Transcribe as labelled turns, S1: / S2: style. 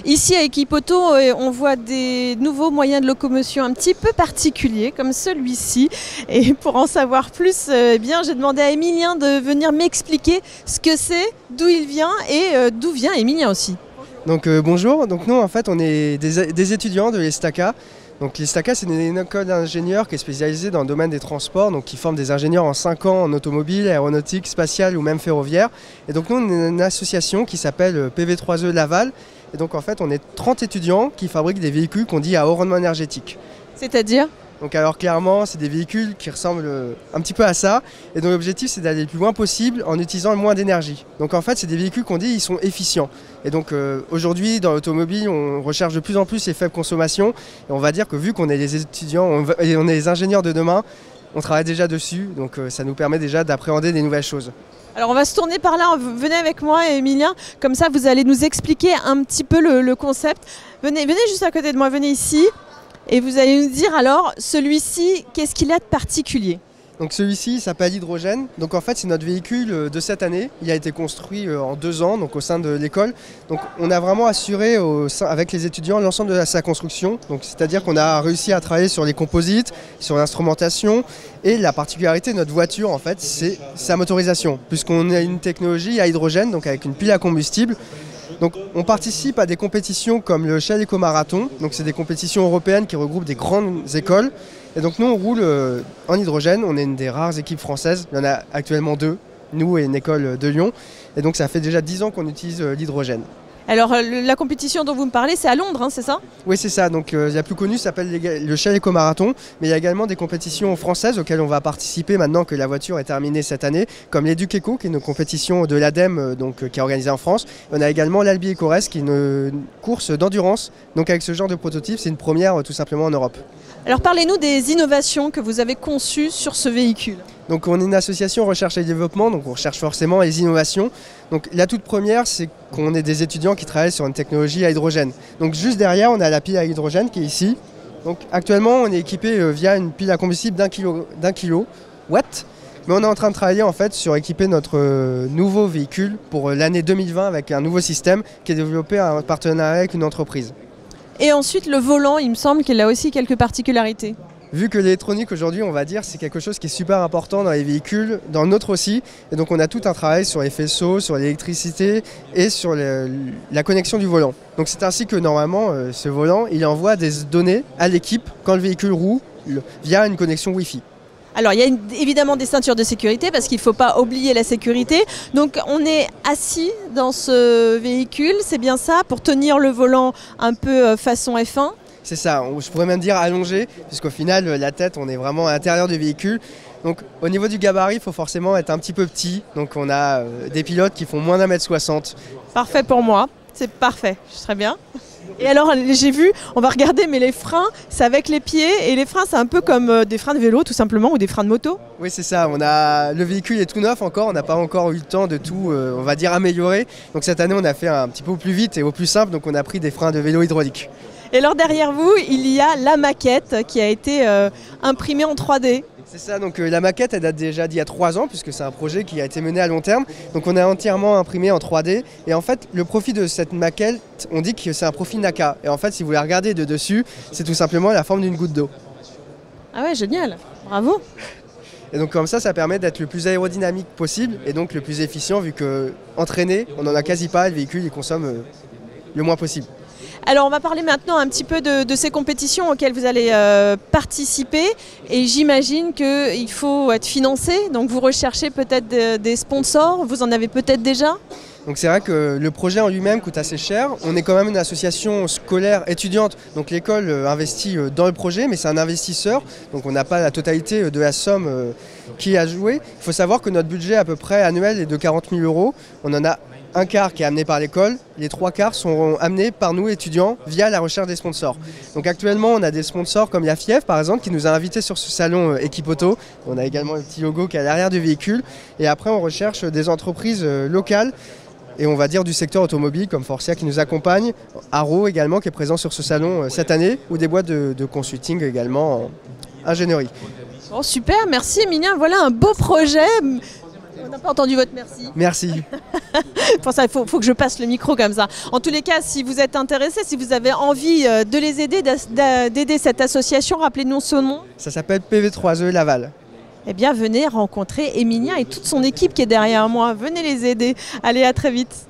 S1: Ici à Equipoto, on voit des nouveaux moyens de locomotion un petit peu particuliers comme celui-ci. Et pour en savoir plus, j'ai demandé à Emilien de venir m'expliquer ce que c'est, d'où il vient et d'où vient Emilien aussi.
S2: Donc bonjour, donc nous en fait on est des étudiants de l'ESTACA. Donc l'ESTACA c'est une école d'ingénieurs qui est spécialisée dans le domaine des transports, donc qui forme des ingénieurs en 5 ans en automobile, aéronautique, spatiale ou même ferroviaire. Et donc nous on est une association qui s'appelle PV3E Laval. Et donc en fait on est 30 étudiants qui fabriquent des véhicules qu'on dit à haut rendement énergétique.
S1: C'est-à-dire ?
S2: Donc alors clairement c'est des véhicules qui ressemblent un petit peu à ça. Et donc l'objectif c'est d'aller le plus loin possible en utilisant le moins d'énergie. Donc en fait c'est des véhicules qu'on dit ils sont efficients. Et donc aujourd'hui dans l'automobile on recherche de plus en plus les faibles consommations. Et on va dire que vu qu'on est les étudiants et on est les ingénieurs de demain, on travaille déjà dessus. Donc ça nous permet déjà d'appréhender des nouvelles choses.
S1: Alors on va se tourner par là, venez avec moi Emilien, comme ça vous allez nous expliquer un petit peu le concept. Venez juste à côté de moi, venez ici et vous allez nous dire alors celui-ci, qu'est-ce qu'il a de particulier ?
S2: Donc celui-ci s'appelle l'hydrogène. Donc en fait c'est notre véhicule de cette année. Il a été construit en 2 ans donc au sein de l'école. Donc on a vraiment assuré avec les étudiants l'ensemble de sa construction. Donc c'est-à-dire qu'on a réussi à travailler sur les composites, sur l'instrumentation. Et la particularité de notre voiture en fait c'est sa motorisation. Puisqu'on a une technologie à hydrogène, donc avec une pile à combustible. Donc on participe à des compétitions comme le Shell Eco-Marathon. Donc c'est des compétitions européennes qui regroupent des grandes écoles. Et donc nous on roule en hydrogène, on est une des rares équipes françaises, il y en a actuellement 2, nous et une école de Lyon. Et donc ça fait déjà 10 ans qu'on utilise l'hydrogène.
S1: Alors la compétition dont vous me parlez c'est à Londres, hein, c'est ça ?
S2: Oui c'est ça, donc la plus connue s'appelle le Shell Eco-Marathon, mais il y a également des compétitions françaises auxquelles on va participer maintenant que la voiture est terminée cette année, comme l'Educ-Eco qui est une compétition de l'ADEME qui est organisée en France. On a également l'Albi Eco-Race qui est une course d'endurance, donc avec ce genre de prototype c'est une première tout simplement en Europe.
S1: Alors parlez-nous des innovations que vous avez conçues sur ce véhicule.
S2: Donc on est une association recherche et développement, donc on recherche forcément les innovations. Donc la toute première, c'est qu'on est des étudiants qui travaillent sur une technologie à hydrogène. Donc juste derrière, on a la pile à hydrogène qui est ici. Donc actuellement, on est équipé via une pile à combustible d'un kilowatt. Mais on est en train de travailler en fait sur équiper notre nouveau véhicule pour l'année 2020 avec un nouveau système qui est développé en partenariat avec une entreprise.
S1: Et ensuite le volant, il me semble qu'il a aussi quelques particularités.
S2: Vu que l'électronique aujourd'hui, on va dire, c'est quelque chose qui est super important dans les véhicules, dans le nôtre aussi. Et donc on a tout un travail sur les faisceaux, sur l'électricité et sur la connexion du volant. Donc c'est ainsi que normalement, ce volant, il envoie des données à l'équipe quand le véhicule roule via une connexion Wi-Fi.
S1: Alors il y a évidemment des ceintures de sécurité parce qu'il ne faut pas oublier la sécurité. Donc on est assis dans ce véhicule, c'est bien ça, pour tenir le volant un peu façon F1.
S2: C'est ça, je pourrais même dire allongé, puisqu'au final, la tête, on est vraiment à l'intérieur du véhicule. Donc au niveau du gabarit, il faut forcément être un petit peu petit. Donc on a des pilotes qui font moins d'1m60.
S1: Parfait pour moi, c'est parfait, je serais bien. Et alors j'ai vu, on va regarder, mais les freins, c'est avec les pieds. Et les freins, c'est un peu comme des freins de vélo tout simplement, ou des freins de moto.
S2: Oui c'est ça, le véhicule est tout neuf encore, on n'a pas encore eu le temps de tout, on va dire, améliorer. Donc cette année, on a fait un petit peu au plus vite et au plus simple, donc on a pris des freins de vélo hydraulique.
S1: Et alors derrière vous, il y a la maquette qui a été imprimée en 3D.
S2: C'est ça, donc la maquette elle date déjà d'il y a 3 ans puisque c'est un projet qui a été mené à long terme. Donc on a entièrement imprimé en 3D et en fait le profil de cette maquette, on dit que c'est un profil NACA. Et en fait si vous la regardez de dessus, c'est tout simplement la forme d'une goutte d'eau.
S1: Ah ouais, génial, bravo.
S2: Et donc comme ça permet d'être le plus aérodynamique possible et donc le plus efficient vu que entraîné, on n'en a quasi pas, le véhicule il consomme le moins possible.
S1: Alors on va parler maintenant un petit peu de ces compétitions auxquelles vous allez participer et j'imagine qu'il faut être financé, donc vous recherchez peut-être des sponsors, vous en avez peut-être déjà ?
S2: Donc c'est vrai que le projet en lui-même coûte assez cher. On est quand même une association scolaire étudiante, donc l'école investit dans le projet, mais c'est un investisseur, donc on n'a pas la totalité de la somme qui est à jouer. Il faut savoir que notre budget à peu près annuel est de 40 000 €. On en a un quart qui est amené par l'école, les 3 quarts sont amenés par nous étudiants via la recherche des sponsors. Donc actuellement on a des sponsors comme la FIEF par exemple qui nous a invités sur ce salon Equipoto. On a également le petit logo qui est à l'arrière du véhicule et après on recherche des entreprises locales et on va dire du secteur automobile comme Forcia qui nous accompagne, Arrow également qui est présent sur ce salon cette année, ou des boîtes de consulting également en ingénierie.
S1: Bon, super, merci Emilien, voilà un beau projet. On n'a pas entendu votre merci.
S2: Merci.
S1: Pour ça, il faut que je passe le micro comme ça. En tous les cas, si vous êtes intéressés, si vous avez envie de les aider, d'aider cette association, rappelez-nous son nom.
S2: Ça s'appelle PV3E Laval.
S1: Eh bien, venez rencontrer Emilien et toute son équipe qui est derrière moi. Venez les aider. Allez, à très vite.